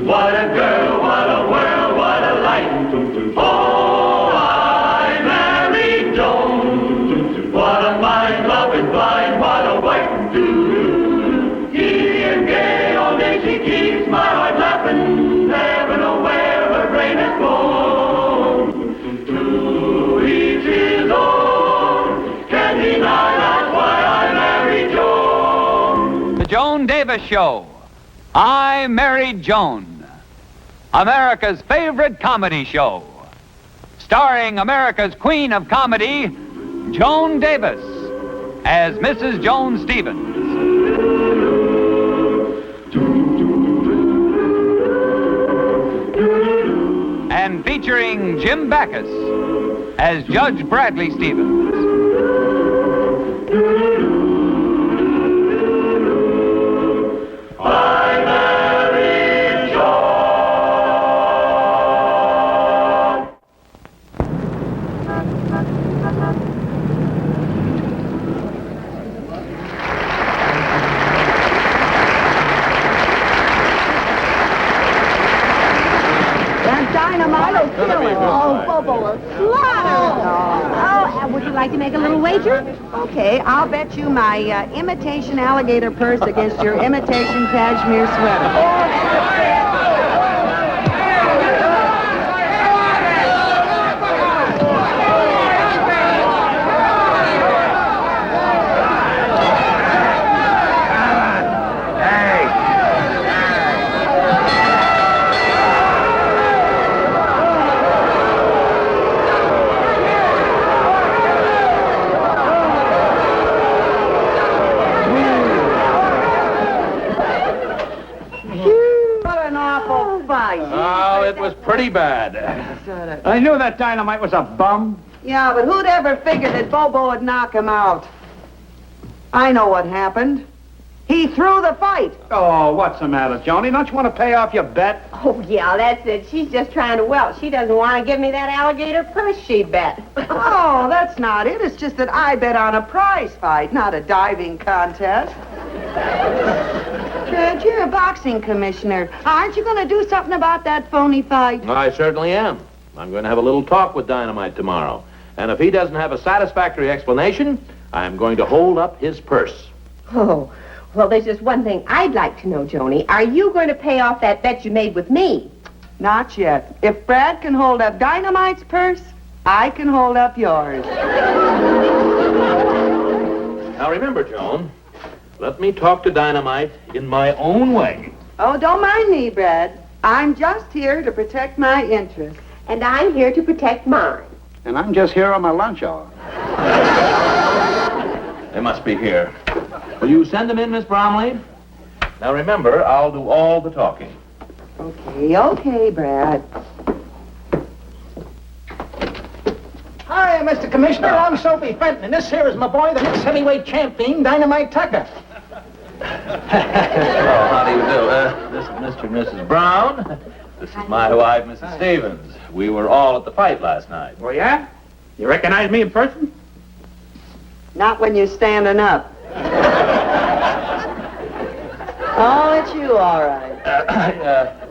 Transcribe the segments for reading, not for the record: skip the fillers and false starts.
What a girl, what a world, what a light. Oh, I married Joan. What a mind, loving, blind, what a wife. Easy and gay, all day she keeps my heart laughing. Never know where her brain has gone. To each his own. Can't deny that's why I married Joan. The Joan Davis Show. I Married Joan. America's favorite comedy show. Starring America's queen of comedy, Joan Davis, as Mrs. Joan Stevens. And featuring Jim Backus as Judge Bradley Stevens. I married Joan. That dynamite will kill him. Oh, Bobo will slaughter him. Oh, would you like to make a little wager? Okay, I'll bet you my imitation alligator purse against your imitation cashmere sweater. Oh, it was pretty bad. I knew that dynamite was a bum. Yeah, but who'd ever figure that Bobo would knock him out? I know what happened. He threw the fight. Oh, what's the matter, Joni? Don't you want to pay off your bet? Oh, yeah, that's it. She's just trying to welch. She doesn't want to give me that alligator purse she bet. Oh, that's not it. It's just that I bet on a prize fight, not a diving contest. Fred, you're a boxing commissioner. Aren't you going to do something about that phony fight? I certainly am. I'm going to have a little talk with Dynamite tomorrow. And if he doesn't have a satisfactory explanation, I'm going to hold up his purse. Oh, well, there's just one thing I'd like to know, Joni. Are you going to pay off that bet you made with me? Not yet. If Brad can hold up Dynamite's purse, I can hold up yours. Now remember, Joan, let me talk to Dynamite in my own way. Oh, don't mind me, Brad. I'm just here to protect my interests. And I'm here to protect mine. And I'm just here on my lunch hour. They must be here. Will you send them in, Miss Bromley? Now remember, I'll do all the talking. Okay, Brad. Hi, Mr. Commissioner. I'm Soapy Fenton, and this here is my boy, the mixed heavyweight champion, Dynamite Tucker. Oh, how do you do? This is Mr. and Mrs. Brown. This is my wife, Mrs. Stevens. We were all at the fight last night. Oh, yeah? You recognize me in person? Not when you're standing up. Oh, it's you, all right.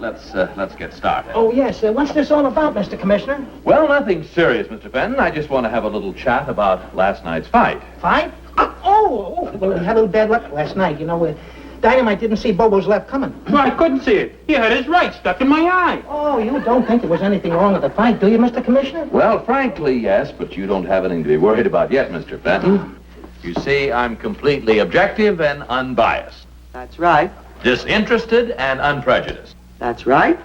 Let's get started. Oh, yes. What's this all about, Mr. Commissioner? Well, nothing serious, Mr. Fenton. I just want to have a little chat about last night's fight. Fight? Well, we had a little bad luck last night. You know, Dynamite didn't see Bobo's left coming. Well, I couldn't see it. He had his right stuck in my eye. Oh, you don't think there was anything wrong with the fight, do you, Mr. Commissioner? Well, frankly, yes, but you don't have anything to be worried about yet, Mr. Fenton. You see, I'm completely objective and unbiased. That's right. Disinterested and unprejudiced. That's right.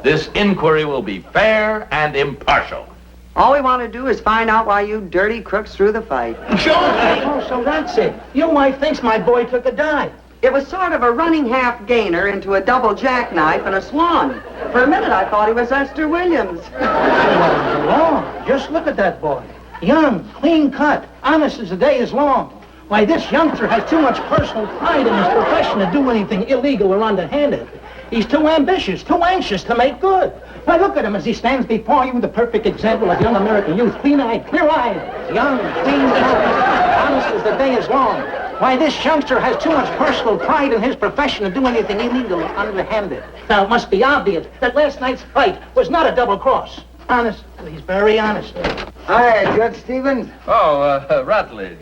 This inquiry will be fair and impartial. All we want to do is find out why you dirty crooks threw the fight. Oh, so that's it. Your wife thinks my boy took a dive. It was sort of a running half gainer into a double jackknife and a swan. For a minute, I thought he was Esther Williams. Well, just look at that boy. Young, clean cut, honest as the day is long. Why, this youngster has too much personal pride in his profession to do anything illegal or underhanded. He's too ambitious, too anxious to make good. Why, look at him as he stands before you, the perfect example of young American youth. Clean-eyed, clear-eyed, young, clean cut, honest as the day is long. Why, this youngster has too much personal pride in his profession to do anything illegal or underhanded. Now, it must be obvious that last night's fight was not a double cross. Honest. He's very honest. Hi, Judge Stevens. Oh, Rutledge.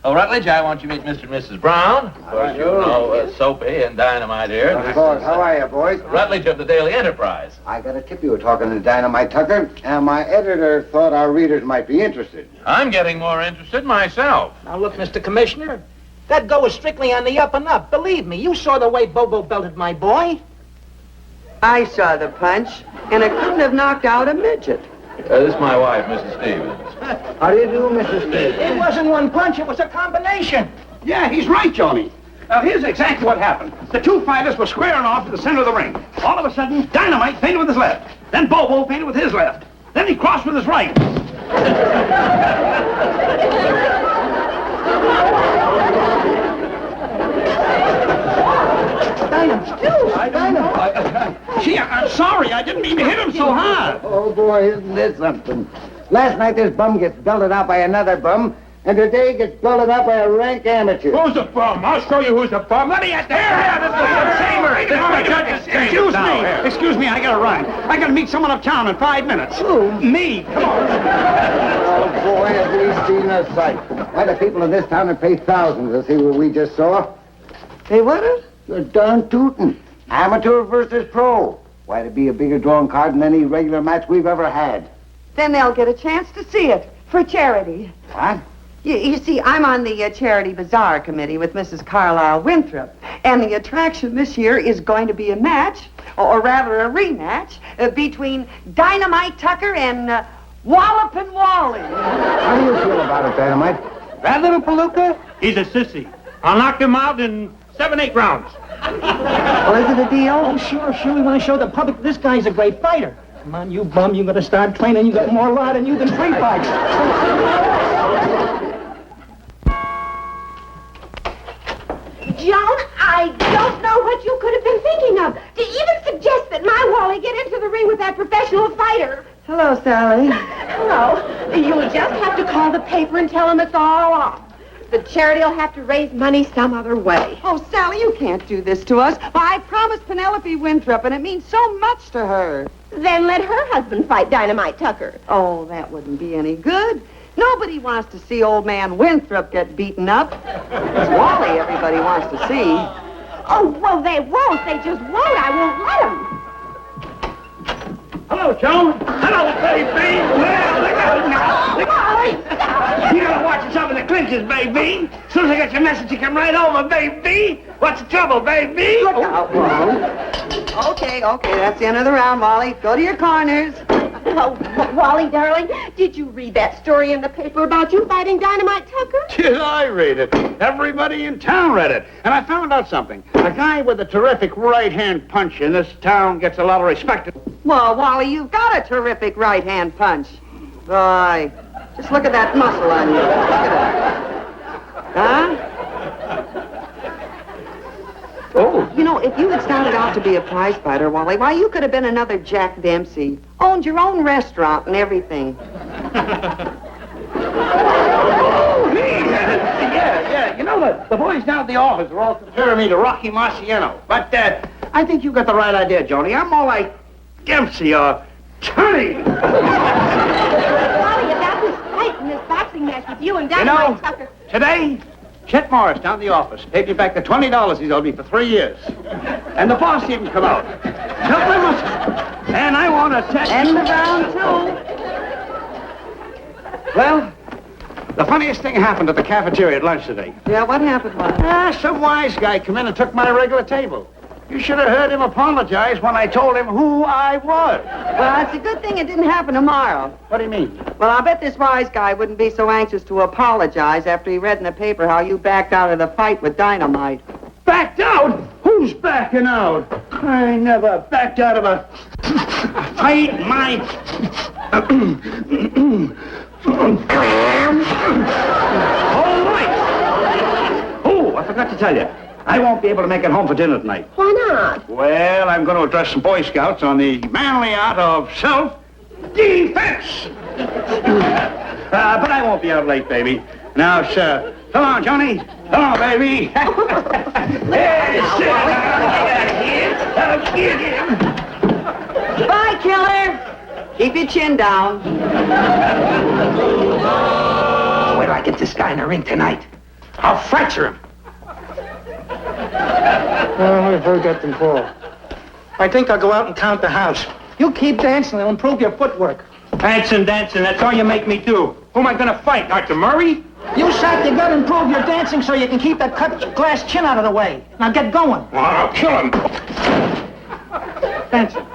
Rutledge, I want you to meet Mr. and Mrs. Brown. Of course, you know Soapy and Dynamite here. Of course. How are you, boys? Rutledge of the Daily Enterprise. I got a tip you were talking to Dynamite Tucker, and my editor thought our readers might be interested. I'm getting more interested myself. Now, look, Mr. Commissioner, that go is strictly on the up and up. Believe me, you saw the way Bobo belted my boy. I saw the punch, and it couldn't have knocked out a midget. This is my wife, Mrs. Stevens. How do you do, Mrs. Stevens? It wasn't one punch, it was a combination. Yeah, he's right, Johnny. Now, here's exactly what happened. The two fighters were squaring off in the center of the ring. All of a sudden, Dynamite feinted with his left. Then Bobo feinted with his left. Then he crossed with his right. Gee, I'm sorry. I didn't mean to hit him so hard. Oh, boy, isn't this something? Last night this bum gets belted out by another bum, and today he gets belted out by a rank amateur. Who's the bum? I'll show you who's the bum. Let me at there. Excuse me, I gotta run. I gotta meet someone uptown in 5 minutes. Who? Me. Come on. Oh, boy, have we seen a sight. Why, the people in this town would pay thousands to see what we just saw. Hey, what? You're darn tootin'. Amateur versus pro. Why, it'd be a bigger drawing card than any regular match we've ever had. Then they'll get a chance to see it for charity. What? You see, I'm on the Charity Bazaar Committee with Mrs. Carlisle Winthrop, and the attraction this year is going to be a match, or rather a rematch, between Dynamite Tucker and Wallopin' Wally. How do you feel about it, Dynamite? That little palooka? He's a sissy. I'll knock him out in 7-8 rounds. Well, is it a deal? Oh, sure. We want to show the public this guy's a great fighter. Come on, you bum, you gotta start training. You got more law than you can free fight. Joan, I don't know what you could have been thinking of to even suggest that my Wally get into the ring with that professional fighter. Hello, Sally. Hello. You'll just have to call the paper and tell them it's all off. The charity will have to raise money some other way. Oh, Sally, you can't do this to us. Well, I promised Penelope Winthrop, and it means so much to her. Then let her husband fight Dynamite Tucker. Oh, that wouldn't be any good. Nobody wants to see old man Winthrop get beaten up. It's Wally everybody wants to see. Oh, well, they won't. They just won't. I won't let them. Hello, Joan. Hello, baby. Well, look out now. You gotta watch yourself in the clinches, baby. As soon as I get your message, you come right over, baby. What's the trouble, baby? Look out, Wally. Okay, that's the end of the round, Wally. Go to your corners. Oh, Wally, darling, did you read that story in the paper about you fighting Dynamite Tucker? Did I read it? Everybody in town read it. And I found out something. A guy with a terrific right-hand punch in this town gets a lot of respect. Well, Wally, you've got a terrific right-hand punch. Boy, just look at that muscle on you. Look at it. Huh? Oh. You know, if you had started out to be a prize fighter, Wally, why, you could have been another Jack Dempsey. Owned your own restaurant and everything. Oh, me? Yeah. You know, the boys down at the office are all comparing me to Rocky Marciano. But I think you got the right idea, Joni. I'm more like Dempsey or Tony. Wally, about this fight and this boxing match with you and Dynamite Tucker. Today, Chet Morris down at the office paid me back the $20 he's owed me for 3 years. And the boss even come out. And I want to tell you... End of round 2. Well, the funniest thing happened at the cafeteria at lunch today. Yeah, what happened, Wally? Some wise guy come in and took my regular table. You should have heard him apologize when I told him who I was. Well, it's a good thing it didn't happen tomorrow. What do you mean? Well, I'll bet this wise guy wouldn't be so anxious to apologize after he read in the paper how you backed out of the fight with Dynamite. Backed out? Who's backing out? I never backed out of a fight. All right. Oh, I forgot to tell you. I won't be able to make it home for dinner tonight. Why not? Well, I'm going to address some Boy Scouts on the manly art of self-defense. But I won't be out late, baby. Now, sir. Come on, Johnny. Come on, baby. Bye, killer. Keep your chin down. Wait till I get this guy in the ring tonight. I'll fracture him. Oh, I've heard that before. I think I'll go out and count the house. You keep dancing, it'll improve your footwork. Dancing, that's all you make me do. Who am I gonna fight, Dr. Murray? You said you gotta improve your dancing so you can keep that cut glass chin out of the way. Now get going. Well, I'll kill him. Dancing.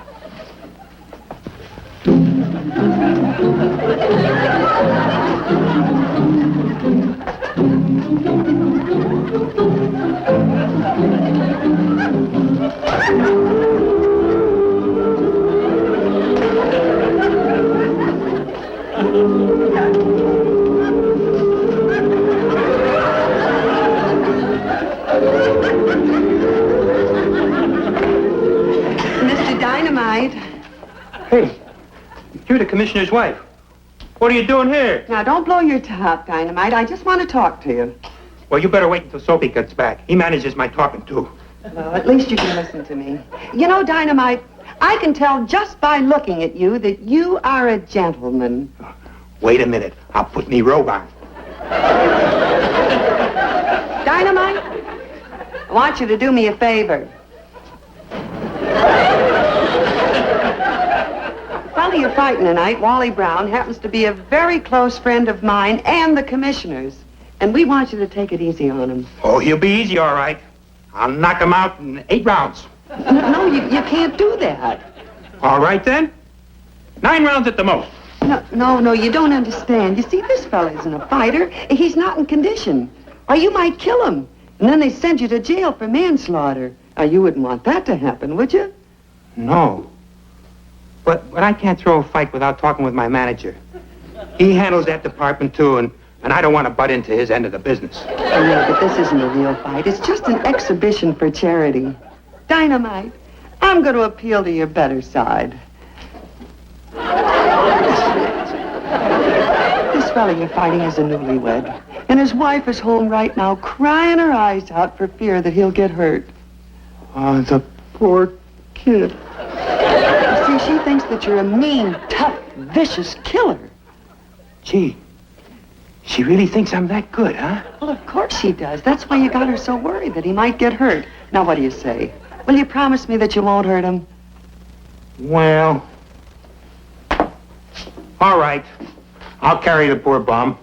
Mr. Dynamite. Hey, you're the commissioner's wife. What are you doing here? Now, don't blow your top, Dynamite. I just want to talk to you. Well, you better wait until Soapy gets back. He manages my talking, too. Well, at least you can listen to me. You know, Dynamite, I can tell just by looking at you that you are a gentleman. Wait a minute. I'll put me robe on. Dynamite, I want you to do me a favor. The fellow you're fighting tonight, Wally Brown, happens to be a very close friend of mine and the commissioner's. And we want you to take it easy on him. Oh, he'll be easy, all right. I'll knock him out in 8 rounds. No, you can't do that. All right, then. 9 rounds at the most. No, you don't understand. You see, this fella isn't a fighter. He's not in condition. Or you might kill him. And then they send you to jail for manslaughter. Now, you wouldn't want that to happen, would you? No. But I can't throw a fight without talking with my manager. He handles that department, too, and I don't want to butt into his end of the business. Oh, no, but this isn't a real fight. It's just an exhibition for charity. Dynamite, I'm going to appeal to your better side. This fella you're fighting is a newlywed. And his wife is home right now crying her eyes out for fear that he'll get hurt. Oh, the poor kid. You see, she thinks that you're a mean, tough, vicious killer. Gee, she really thinks I'm that good, huh? Well, of course she does. That's why you got her so worried that he might get hurt. Now, what do you say? Will you promise me that you won't hurt him? Well, all right. I'll carry the poor bum.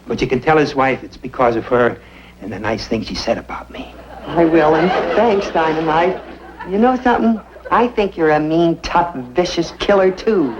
But you can tell his wife it's because of her and the nice things she said about me. I will, and thanks, Dynamite. You know something? I think you're a mean, tough, vicious killer, too.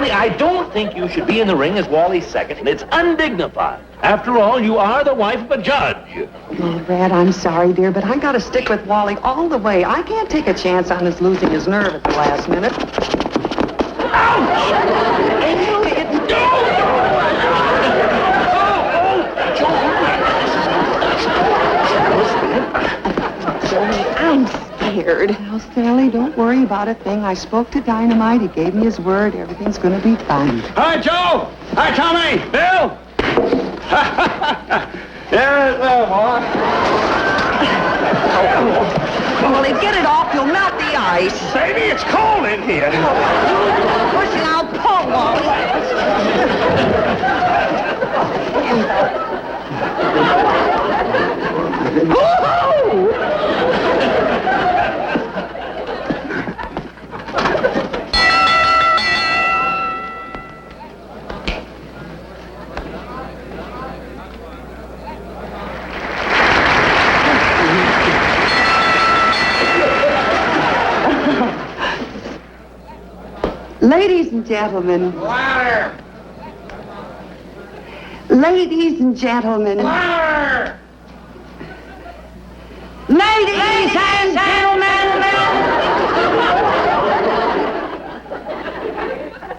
I don't think you should be in the ring as Wally's second. It's undignified. After all, you are the wife of a judge. Oh, Brad, I'm sorry, dear, but I gotta stick with Wally all the way. I can't take a chance on his losing his nerve at the last minute. I'm scared. Now, Sally, don't worry about a thing. I spoke to Dynamite. He gave me his word. Everything's gonna be fine. Hi, Joe. Hi, Tommy. Bill. There's the boy. Wally, get it off. You'll melt the ice. Baby, it's cold in here. Push it out. Pull, Wally. Woo-hoo! Ladies and gentlemen. Louder! Ladies and gentlemen. Louder! Ladies and gentlemen.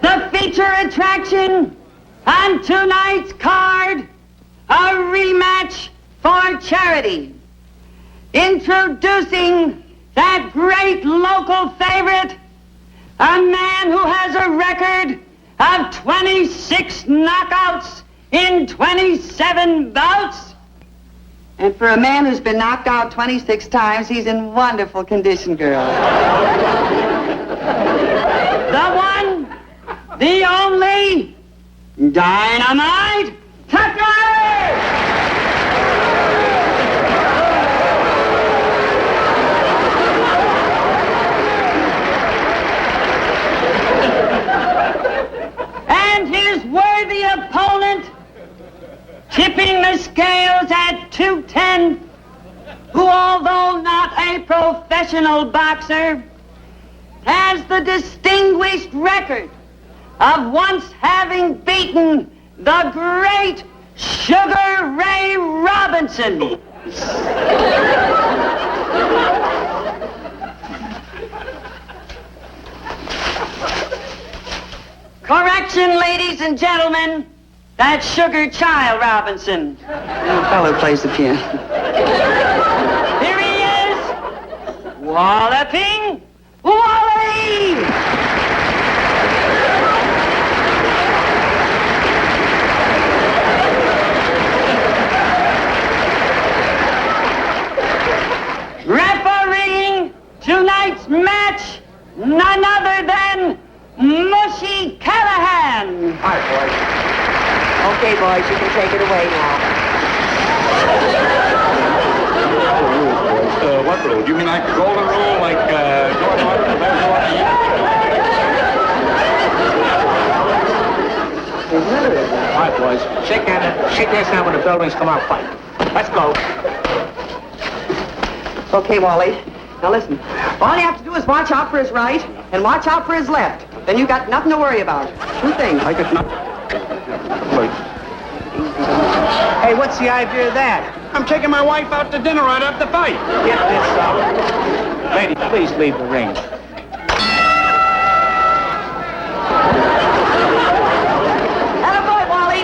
The feature attraction on tonight's card, a rematch for charity. Introducing that great local favorite, a man who has a record of 26 knockouts in 27 bouts. And for a man who's been knocked out 26 times, he's in wonderful condition, girl. The one, the only, Dynamite Tucker! And his worthy opponent, tipping the scales at 210, who, although not a professional boxer, has the distinguished record of once having beaten the great Sugar Ray Robinson. Correction, ladies and gentlemen, that's Sugar Child Robinson. The fellow plays the piano. Here he is, Walloping Wally! Refereeing tonight's match, none other than Mushy Callahan. Hi, boys. Okay, boys, you can take it away now. What rule? Do you mean like the golden rule, like George Washington, All right, boys. Shake hands now when the bell rings. Come out, fight. Let's go. Okay, Wally. Now listen. All you have to do is watch out for his right and watch out for his left. Then you got nothing to worry about. Two things. I got nothing. Hey, what's the idea of that? I'm taking my wife out to dinner right after the fight. Get this up. Lady, please leave the ring. Attaboy, Wally.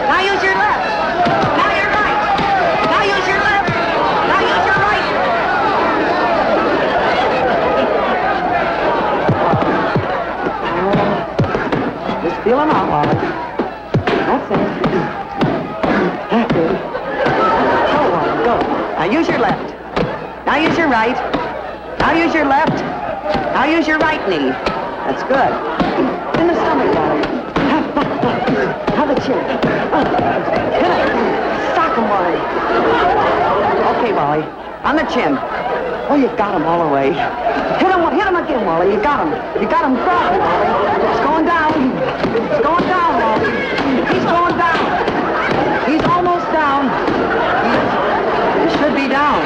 Now use your left. Now your right. Now use your left. Now use your right. Just feel him out, Wally. That's it. That's it. Go, Wally, go. Now use your left. Now use your right. Now use your left. Now use your right knee. That's good. In the stomach, Wally. Have a chin. Hit him. Sock him, Wally. Okay, Wally. On the chin. Oh, you got him all the way. Hit him again, Wally. You got him. You got him badly, Wally. It's going down. It's going down, Wally. He's going down. He's almost down. He should be down.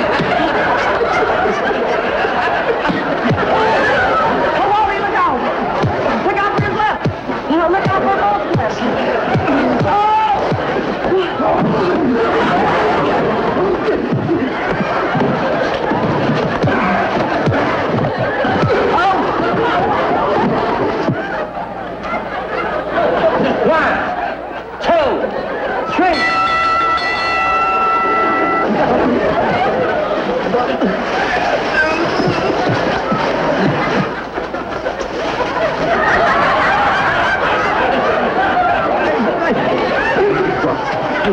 Oh, Wally, look out. Look out for his left. Look out for both lefts.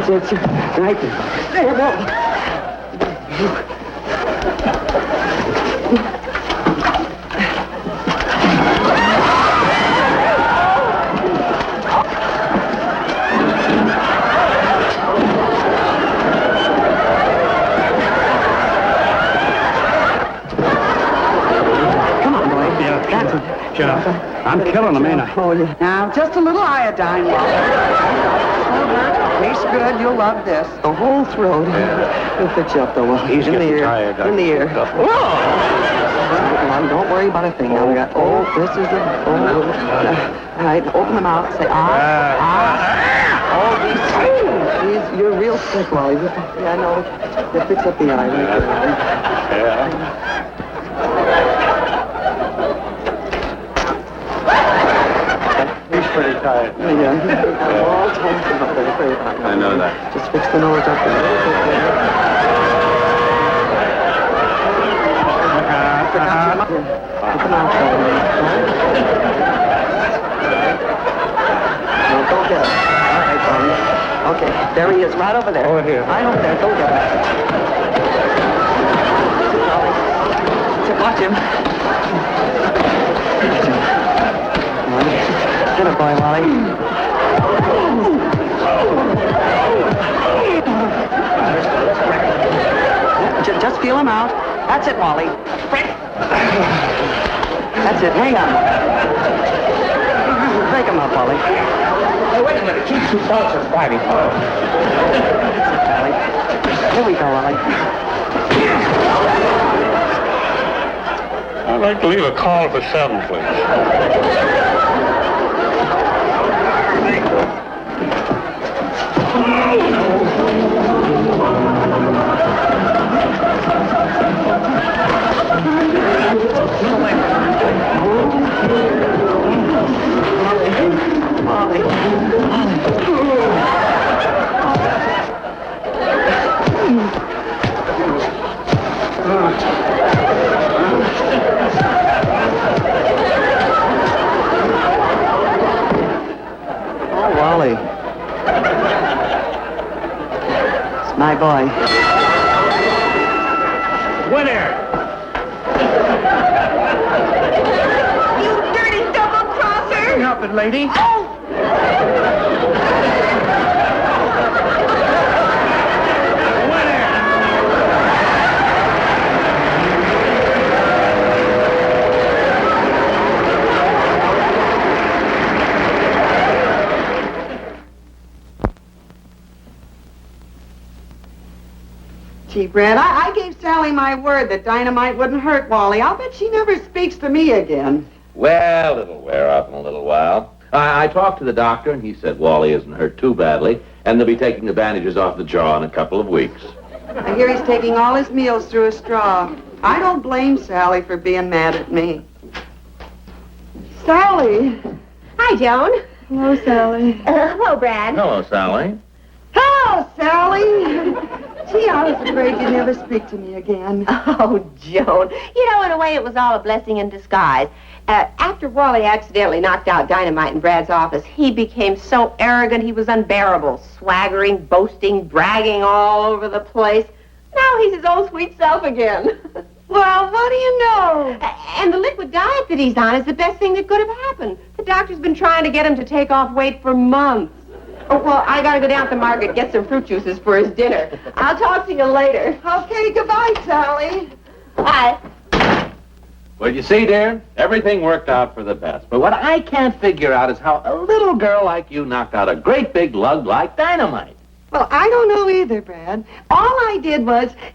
It's right there. There, go. Come on, boy. Yeah, that's it. Sure. I'm killing him, ain't I? Oh, yeah. Now, just a little iodine, Wally. Tastes good. You'll love this. The whole throat. It'll fit you up, though. He's in the getting ear. tired. In the ear. Whoa! Molly. Don't worry about a thing. Now we got, this is the, all right, open the mouth. Say, Geez, you're real sick, Molly. Yeah, I know. Yeah, fix up the eye. Yeah. He's pretty tired. Yeah, he's all tense up there. I know that. Just fix the nose up there. Come on, no, go get him. All right, Barney. Okay, there he is, right over there. Over here. Right over there, go get him. Watch him. Get him, boy, Wally. Just feel him out. That's it, Wally. That's it. Hang on. Break him up, Wally. Hey, wait a minute. Keep two thoughts are fighting. That's it, Wally. Here we go, Wally. I'd like to leave a call for 7, please. Wally. It's my boy. Winner! You dirty double-crosser! Help it, lady. Gee, Brad, I gave Sally my word that dynamite wouldn't hurt Wally. I'll bet she never speaks to me again. Well, it'll wear off in a little while. I talked to the doctor, and he said Wally isn't hurt too badly, and they'll be taking the bandages off the jaw in a couple of weeks. I hear he's taking all his meals through a straw. I don't blame Sally for being mad at me. Sally. Hi, Joan. Hello, Sally. Hello, Brad. Hello, Sally. Hello, Sally. Gee, I was afraid you'd never speak to me again. Oh, Joan. You know, in a way, it was all a blessing in disguise. After Wally accidentally knocked out Dynamite in Brad's office, he became so arrogant he was unbearable, swaggering, boasting, bragging all over the place. Now he's his old sweet self again. Well, what do you know? And the liquid diet that he's on is the best thing that could have happened. The doctor's been trying to get him to take off weight for months. Oh, well, I gotta go down to the market, get some fruit juices for his dinner. I'll talk to you later. Okay, goodbye, Sally. Bye. Well, you see, dear, everything worked out for the best. But what I can't figure out is how a little girl like you knocked out a great big lug like Dynamite. Well, I don't know either, Brad. All I did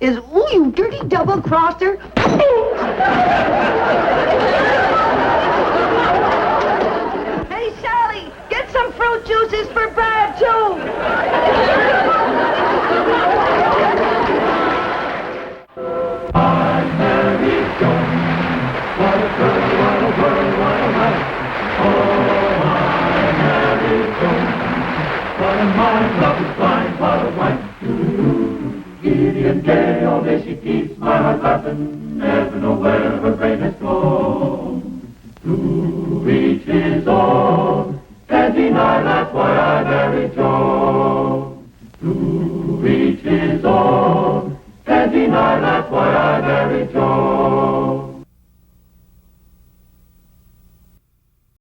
is, ooh, you dirty double-crosser. Hey, Sally, get some fruit juices for Brad, too. I'm Mary Joan. What a girl, what a world, what a life. Oh, I'm Mary Joan. What a mind, love is blind, what a wife. Giddy and gay, all day she keeps my heart laughing. Never know where her brain has gone. To each his own. Can't deny that's why I married Joan. To each his own. Can't deny that's why I married Joan.